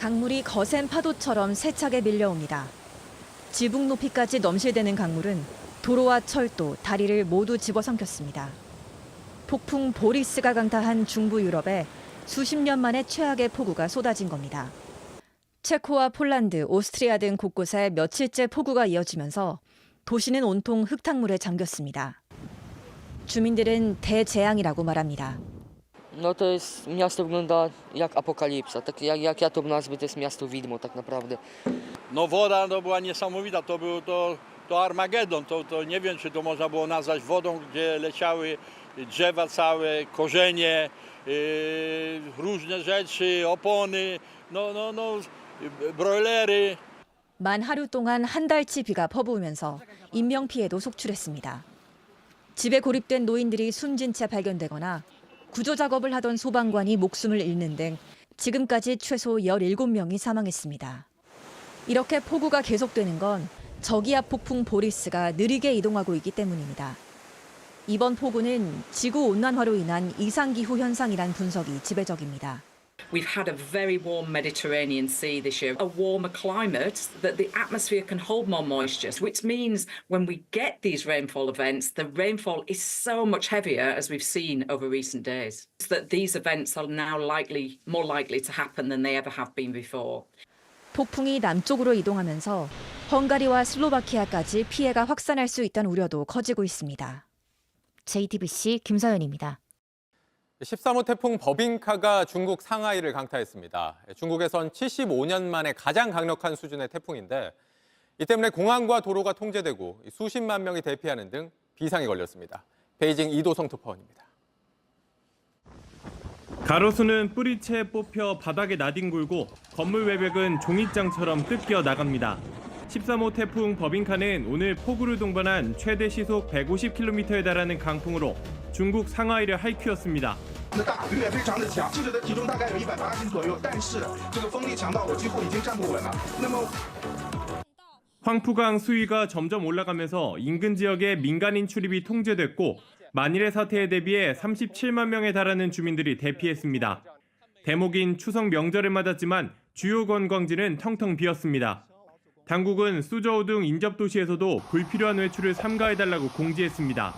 강물이 거센 파도처럼 세차게 밀려옵니다. 지붕 높이까지 넘실대는 강물은 도로와 철도, 다리를 모두 집어삼켰습니다. 폭풍 보리스가 강타한 중부 유럽에 수십 년 만에 최악의 폭우가 쏟아진 겁니다. 체코와 폴란드, 오스트리아 등 곳곳에 며칠째 폭우가 이어지면서 도시는 온통 흙탕물에 잠겼습니다. 주민들은 대재앙이라고 말합니다. No to jest, miasto wygląda jak apokalipsa, tak jak ja to nazwę, to jest miasto widmo tak naprawdę. No woda to była niesamowita, to Armagedon, to nie wiem czy to można było nazwać wodą, gdzie leciały drzewa całe, korzenie, różne rzeczy, opony, broilery. 만 하루 동안 한 달치 비가 퍼부으면서 인명피해도 속출했습니다. 집에 고립된 노인들이 숨진 채 발견되거나 구조 작업을 하던 소방관이 목숨을 잃는 등 지금까지 최소 17명이 사망했습니다. 이렇게 폭우가 계속되는 건 저기압 폭풍 보리스가 느리게 이동하고 있기 때문입니다. 이번 폭우는 지구온난화로 인한 이상기후 현상이란 분석이 지배적입니다. We've had a very warm Mediterranean Sea this year, a warmer climate that the atmosphere can hold more moisture, which means when we get these rainfall events, the rainfall is so much heavier as we've seen over recent days. That these events are now more likely to happen than they ever have been before. 폭풍이 남쪽으로 이동하면서 헝가리와 슬로바키아까지 피해가 확산할 수 있다는 우려도 커지고 있습니다. JTBC 김서연입니다. 13호 태풍 버빙카가 중국 상하이를 강타했습니다. 중국에선 75년 만에 가장 강력한 수준의 태풍인데 이 때문에 공항과 도로가 통제되고 수십만 명이 대피하는 등 비상이 걸렸습니다. 베이징 이도성 특파원입니다. 가로수는 뿌리채 뽑혀 바닥에 나뒹굴고 건물 외벽은 종잇장처럼 뜯겨 나갑니다. 13호 태풍 버빙카는 오늘 폭우를 동반한 최대 시속 150km에 달하는 강풍으로 중국 상하이를 핥히었습니다. 황푸강 수위가 점점 올라가면서 인근 지역의 민간인 출입이 통제됐고 만일의 사태에 대비해 37만 명에 달하는 주민들이 대피했습니다. 대목인 추석 명절을 맞았지만 주요 관광지는 텅텅 비었습니다. 당국은 수저우 등 인접 도시에서도 불필요한 외출을 삼가해달라고 공지했습니다.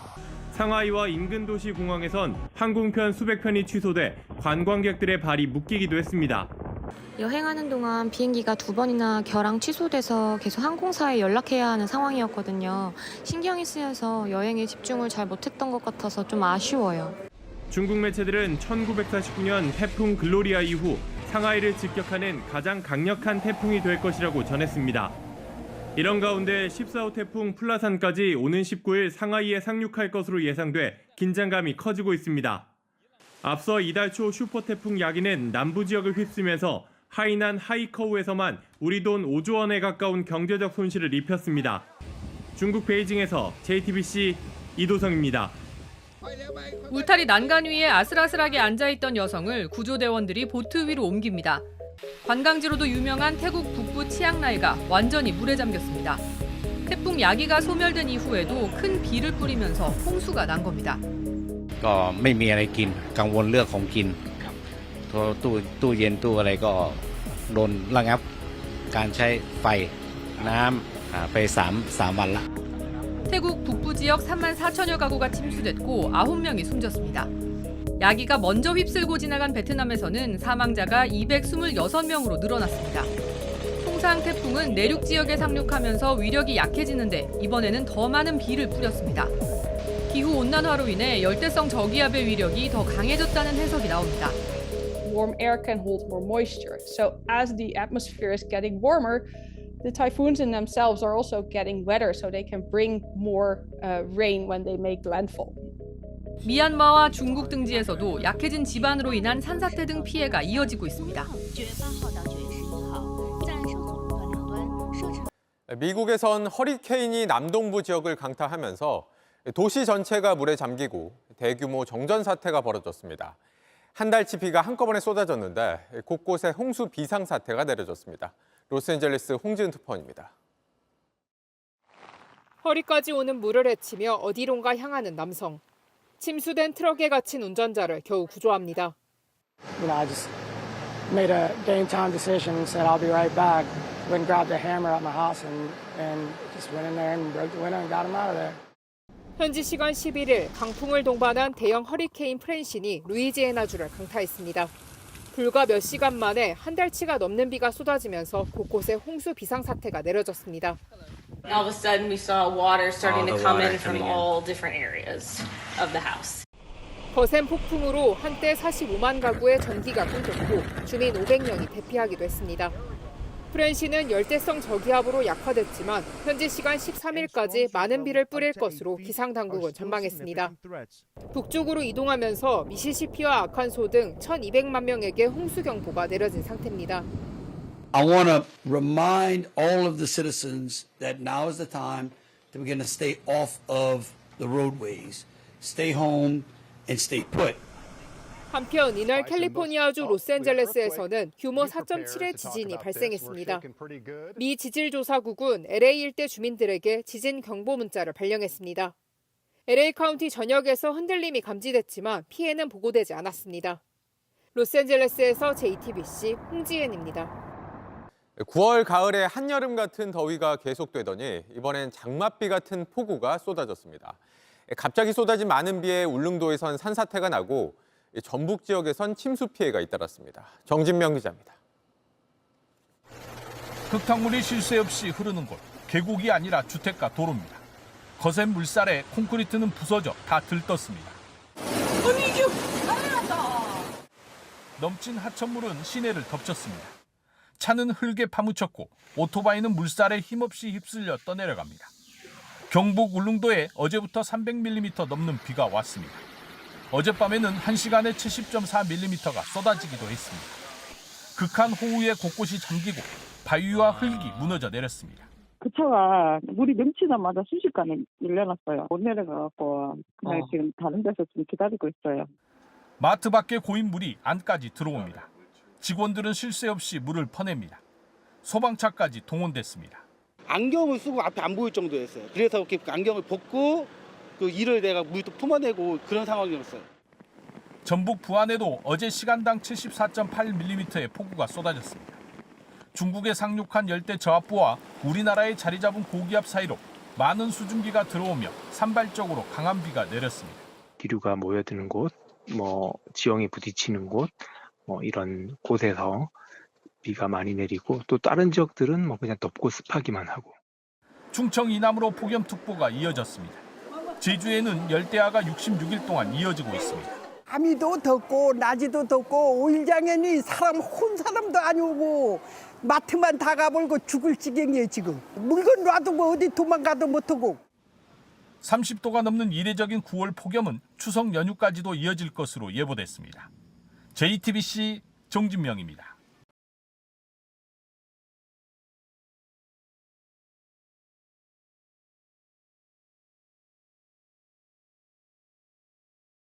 상하이와 인근 도시 공항에선 항공편 수백 편이 취소돼 관광객들의 발이 묶이기도 했습니다. 여행하는 동안 비행기가 2번이나 결항 취소돼서 계속 항공사에 연락해야 하는 상황이었거든요. 신경이 쓰여서 여행에 집중을 잘 못했던 것 같아서 좀 아쉬워요. 중국 매체들은 1949년 태풍 글로리아 이후 상하이를 직격하는 가장 강력한 태풍이 될 것이라고 전했습니다. 이런 가운데 14호 태풍 플라산까지 오는 19일 상하이에 상륙할 것으로 예상돼 긴장감이 커지고 있습니다. 앞서 이달 초 슈퍼태풍 야기는 남부 지역을 휩쓰면서 하이난 하이커우에서만 우리 돈 5조 원에 가까운 경제적 손실을 입혔습니다. 중국 베이징에서 JTBC 이도성입니다. 울타리 난간 위에 아슬아슬하게 앉아있던 여성을 구조대원들이 보트 위로 옮깁니다. 관광지로도 유명한 태국 북부 치앙라이가 완전히 물에 잠겼습니다. 태풍 야기가 소멸된 이후에도 큰 비를 뿌리면서 홍수가 난 겁니다. ก็ไม่มีอะไรกินกังวลเรื่องของกินตู้เย็นตู้อะไรก็โดนระงับการใช้ไฟน้ำไป3วันละ 태국 북부 지역 3만 4천여 가구가 침수됐고 9명이 숨졌습니다. 야기가 먼저 휩쓸고 지나간 베트남에서는 사망자가 226명으로 늘어났습니다. 통상 태풍은 내륙 지역에 상륙하면서 위력이 약해지는데 이번에는 더 많은 비를 뿌렸습니다. 기후온난화로 인해 열대성 저기압의 위력이 더 강해졌다는 해석이 나옵니다. Warm air can hold more moisture. So as the atmosphere is getting warmer, the typhoons in themselves are also getting wetter, so they can bring more rain when they make landfall. 미얀마와 중국 등지에서도 약해진 지반으로 인한 산사태 등 피해가 이어지고 있습니다. 미국에선 허리케인이 남동부 지역을 강타하면서 도시 전체가 물에 잠기고 대규모 정전 사태가 벌어졌습니다. 한 달치 비가 한꺼번에 쏟아졌는데 곳곳에 홍수 비상사태가 내려졌습니다. 로스앤젤레스 홍지은 특파원입니다. 허리까지 오는 물을 헤치며 어디론가 향하는 남성. 침수된 트럭에 갇힌 운전자를 겨우 구조합니다. made a game time decision and said, I'll be right back. Went and grabbed a hammer at my house and just went in there and broke the window and got him out of there. 현지 시간 11일 강풍을 동반한 대형 허리케인 프랜신이 루이지애나주를 강타했습니다. 불과 몇 시간 만에 한 달치가 넘는 비가 쏟아지면서 곳곳에 홍수 비상사태가 내려졌습니다. All of a sudden we saw water starting to come in from all different areas of the house. 거센 폭풍으로 한때 45만 가구의 전기가 끊겼고 주민 500명이 대피하기도 했습니다. 프랜신은 열대성 저기압으로 약화됐지만 현지 시간 13일까지 많은 비를 뿌릴 것으로 기상당국은 전망했습니다. 북쪽으로 이동하면서 미시시피와 아칸소 등 1,200만 명에게 홍수경보가 내려진 상태입니다. I want to remind all of the citizens that now is the time to begin to stay off of the roadways, stay home and stay put. 한편 이날 캘리포니아주 로스앤젤레스에서는 규모 4.7의 지진이 발생했습니다. 미 지질조사국은 LA 일대 주민들에게 지진 경보 문자를 발령했습니다. LA 카운티 전역에서 흔들림이 감지됐지만 피해는 보고되지 않았습니다. 로스앤젤레스에서 JTBC 홍지은입니다. 9월 가을에 한여름 같은 더위가 계속되더니 이번엔 장맛비 같은 폭우가 쏟아졌습니다. 갑자기 쏟아진 많은 비에 울릉도에선 산사태가 나고 전북 지역에선 침수 피해가 잇따랐습니다. 정진명 기자입니다. 흙탕물이 쉴 새 없이 흐르는 곳, 계곡이 아니라 주택가 도로입니다. 거센 물살에 콘크리트는 부서져 다 들떴습니다. 넘친 하천물은 시내를 덮쳤습니다. 차는 흙에 파묻혔고 오토바이는 물살에 힘없이 휩쓸려 떠내려갑니다. 경북 울릉도에 어제부터 300mm 넘는 비가 왔습니다. 어젯밤에는 1시간에 70.4mm가 쏟아지기도 했습니다. 극한 호우에 곳곳이 잠기고 바위와 흙이 무너져 내렸습니다. 그 차가 물이 넘치자마자 순식간에 밀려났어요. 못 내려가고 그냥 지금 다른 데서 좀 기다리고 있어요. 마트 밖에 고인 물이 안까지 들어옵니다. 직원들은 쉴 새 없이 물을 퍼냅니다. 소방차까지 동원됐습니다. 안경을 쓰고 앞에 안 보일 정도였어요. 그래서 이렇게 안경을 벗고 그 이를 내가 물을 또 품어내고 그런 상황이었어요. 전북 부안에도 어제 시간당 74.8mm의 폭우가 쏟아졌습니다. 중국에 상륙한 열대 저압부와 우리나라에 자리 잡은 고기압 사이로 많은 수증기가 들어오며 산발적으로 강한 비가 내렸습니다. 기류가 모여드는 곳, 지형에 부딪히는 곳, 이런 곳에서 비가 많이 내리고 또 다른 지역들은 그냥 덥고 습하기만 하고. 충청 이남으로 폭염특보가 이어졌습니다. 제주에는 열대야가 66일 동안 이어지고 있습니다. 밤이도 덥고 낮이도 덥고 오일장에는 사람 혼 사람도 안 오고 마트만 다 가버리고 죽을 지경이에요 지금. 물건 놔두고 어디 도망가도 못하고. 30도가 넘는 이례적인 9월 폭염은 추석 연휴까지도 이어질 것으로 예보됐습니다. JTBC 정진명입니다.